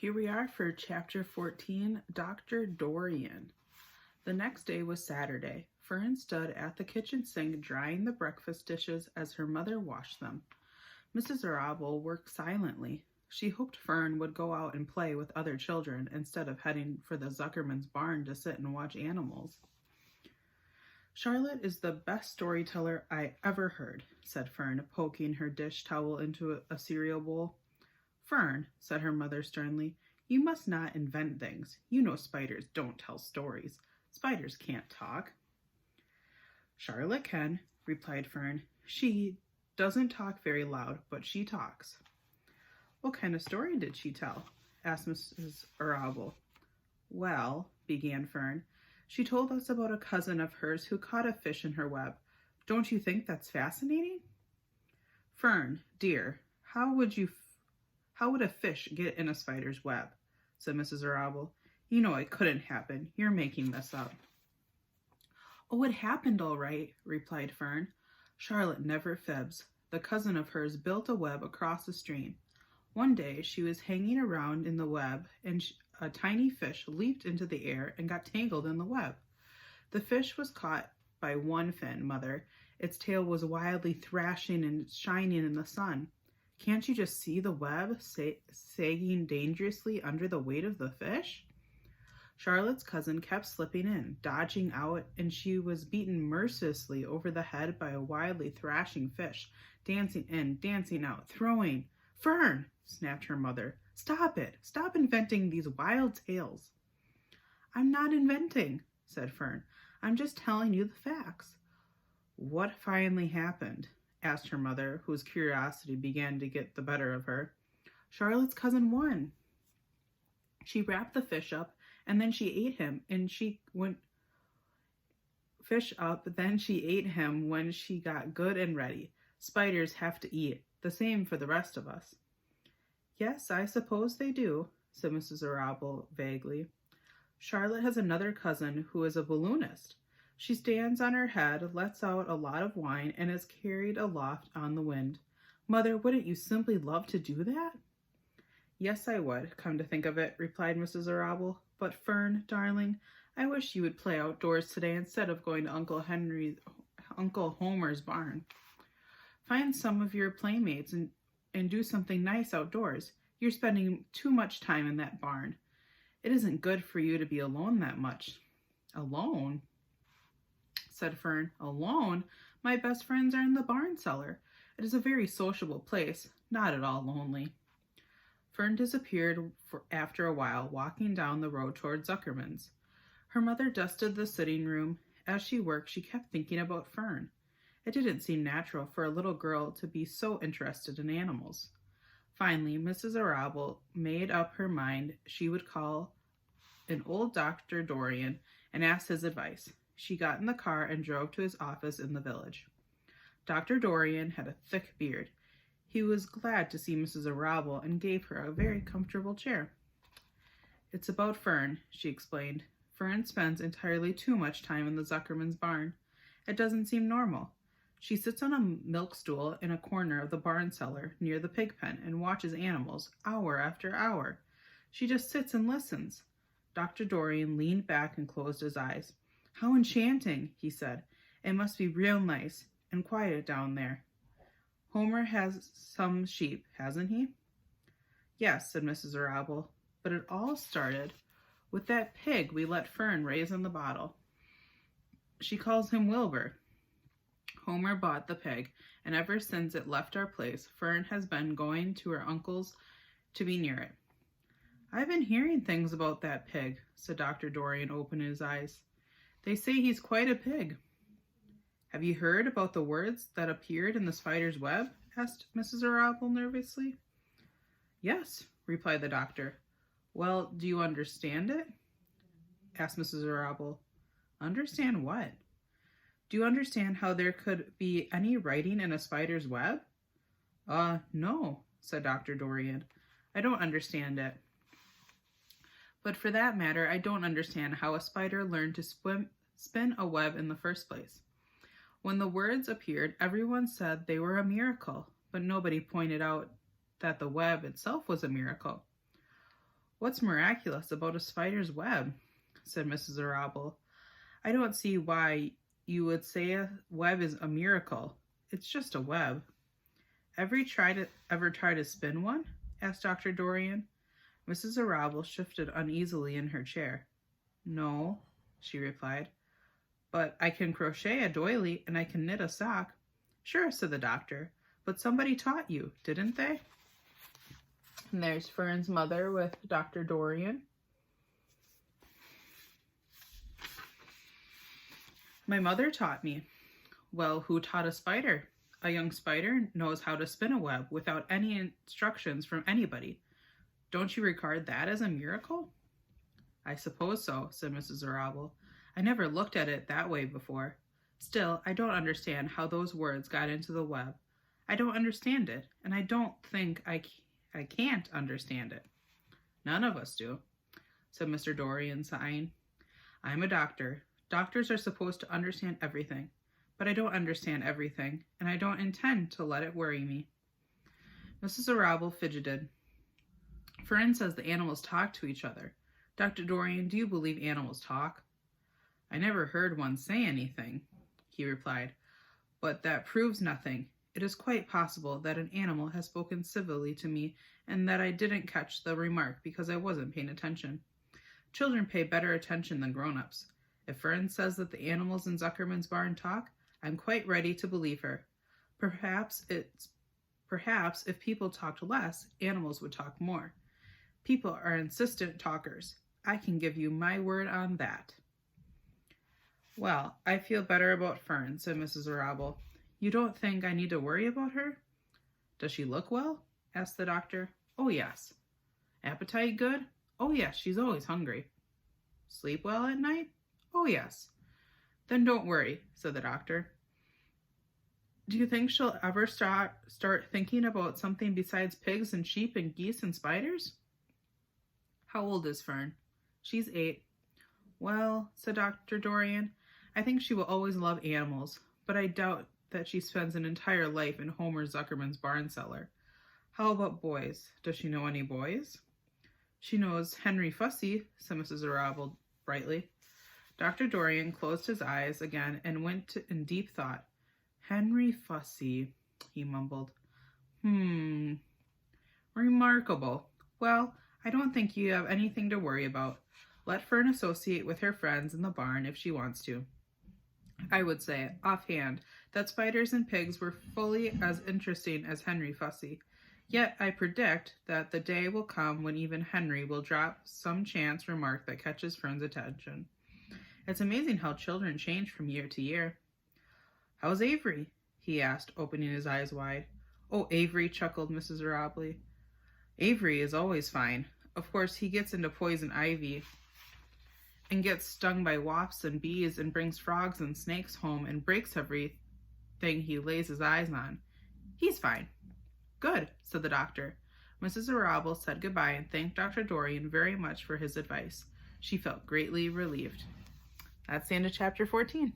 here we are for Chapter 14, Dr. Dorian. The next day was Saturday. Fern stood at the kitchen sink drying the breakfast dishes as her mother washed them. Mrs. Arable worked silently. She hoped Fern would go out and play with other children instead of heading for the Zuckerman's barn to sit and watch animals. "Charlotte is the best storyteller I ever heard," said Fern, poking her dish towel into a cereal bowl. "Fern," said her mother sternly, "you must not invent things. You know spiders don't tell stories. Spiders can't talk." "Charlotte can," replied Fern. "She doesn't talk very loud, but she talks." "What kind of story did she tell?" asked Mrs. Arable. "Well," began Fern, "she told us about a cousin of hers who caught a fish in her web. Don't you think that's fascinating?" "Fern, dear, how would a fish get in a spider's web?" said Mrs. Arable. "You know it couldn't happen. You're making this up." "Oh, it happened all right," replied Fern. "Charlotte never fibs. The cousin of hers built a web across the stream. One day she was hanging around in the web, and a tiny fish leaped into the air and got tangled in the web. The fish was caught by one fin, Mother. Its tail was wildly thrashing and shining in the sun. Can't you just see the web sagging dangerously under the weight of the fish? Charlotte's cousin kept slipping in, dodging out, and she was beaten mercilessly over the head by a wildly thrashing fish, dancing in, dancing out, throwing. "Fern!" snapped her mother. "Stop it! Stop inventing these wild tales." "I'm not inventing," said Fern. "I'm just telling you the facts." "What finally happened?" asked her mother, whose curiosity began to get the better of her. "Charlotte's cousin won. She wrapped the fish up, and then she ate him, and then she ate him when she got good and ready. Spiders have to eat, the same for the rest of us." "Yes, I suppose they do," said Mrs. Arable vaguely. "Charlotte has another cousin who is a balloonist. She stands on her head, lets out a lot of wine, and is carried aloft on the wind. Mother, wouldn't you simply love to do that?" "Yes, I would, come to think of it," replied Mrs. Arable. "But Fern, darling, I wish you would play outdoors today instead of going to Uncle Homer's barn. Find some of your playmates and do something nice outdoors. You're spending too much time in that barn. It isn't good for you to be alone that much." "Alone?" said Fern. "Alone? My best friends are in the barn cellar. It is a very sociable place, not at all lonely." Fern disappeared after a while, walking down the road toward Zuckerman's. Her mother dusted the sitting room. As she worked, she kept thinking about Fern. It didn't seem natural for a little girl to be so interested in animals. Finally, Mrs. Arable made up her mind she would call an old Dr. Dorian and ask his advice. She got in the car and drove to his office in the village. Dr. Dorian had a thick beard. He was glad to see Mrs. Arable and gave her a very comfortable chair. "It's about Fern," she explained. "Fern spends entirely too much time in the Zuckerman's barn. It doesn't seem normal. She sits on a milk stool in a corner of the barn cellar near the pig pen and watches animals hour after hour. She just sits and listens." Dr. Dorian leaned back and closed his eyes. "How enchanting," he said. "It must be real nice and quiet down there. Homer has some sheep, hasn't he?" "Yes," said Mrs. Arable, "but it all started with that pig we let Fern raise in the bottle. She calls him Wilbur. Homer bought the pig, and ever since it left our place, Fern has been going to her uncle's to be near it." "I've been hearing things about that pig," said Dr. Dorian, opening his eyes. "They say he's quite a pig." "Have you heard about the words that appeared in the spider's web?" asked Mrs. Arable nervously. "Yes," replied the doctor. "Well, do you understand it?" asked Mrs. Arable. "Understand what?" "Do you understand how there could be any writing in a spider's web?" No," said Dr. Dorian. "I don't understand it. But for that matter, I don't understand how a spider learned to spin a web in the first place. When the words appeared, everyone said they were a miracle, but nobody pointed out that the web itself was a miracle." What's miraculous about a spider's web? Said Mrs. Arable. I don't see why you would say a web is a miracle. It's just a web. Ever try to spin one? Asked Dr. Dorian. Mrs. Arable shifted uneasily in her chair. No, she replied. But I can crochet a doily and I can knit a sock. Sure, said the doctor. But somebody taught you, didn't they? And there's Fern's mother with Dr. Dorian. My mother taught me. Well, who taught a spider? A young spider knows how to spin a web without any instructions from anybody. Don't you regard that as a miracle? I suppose so, said Mrs. Arable. I never looked at it that way before. Still, I don't understand how those words got into the web. I don't understand it, and I don't think I can't understand it. None of us do, said Mr. Dorian, sighing. I'm a doctor. Doctors are supposed to understand everything, but I don't understand everything, and I don't intend to let it worry me. Mrs. Arable fidgeted. Fern says the animals talk to each other. Dr. Dorian, do you believe animals talk? I never heard one say anything, he replied, but that proves nothing. It is quite possible that an animal has spoken civilly to me and that I didn't catch the remark because I wasn't paying attention. Children pay better attention than grown-ups. If Fern says that the animals in Zuckerman's barn talk, I'm quite ready to believe her. Perhaps if people talked less, animals would talk more. People are insistent talkers. I can give you my word on that. Well, I feel better about Fern, said Mrs. Arable. You don't think I need to worry about her? Does she look well? Asked the doctor. Oh, yes. Appetite good? Oh, yes, she's always hungry. Sleep well at night? Oh, yes. Then don't worry, said the doctor. Do you think she'll ever start thinking about something besides pigs and sheep and geese and spiders? How old is Fern? She's 8. Well, said Dr. Dorian, I think she will always love animals, but I doubt that she spends an entire life in Homer Zuckerman's barn cellar. How about boys? Does she know any boys? She knows Henry Fussy, said Mrs. Arable brightly. Dr. Dorian closed his eyes again and went in deep thought. Henry Fussy, he mumbled. Remarkable. Well, I don't think you have anything to worry about. Let Fern associate with her friends in the barn if she wants to. I would say, offhand, that spiders and pigs were fully as interesting as Henry Fussy. Yet I predict that the day will come when even Henry will drop some chance remark that catches Fern's attention. It's amazing how children change from year to year. How's Avery? He asked, opening his eyes wide. Oh, Avery, chuckled Mrs. Arable. Avery is always fine. Of course, he gets into poison ivy and gets stung by wasps and bees and brings frogs and snakes home and breaks everything he lays his eyes on. He's fine. Good, said the doctor. Mrs. Arable said goodbye and thanked Dr. Dorian very much for his advice. She felt greatly relieved. That's the end of chapter 14.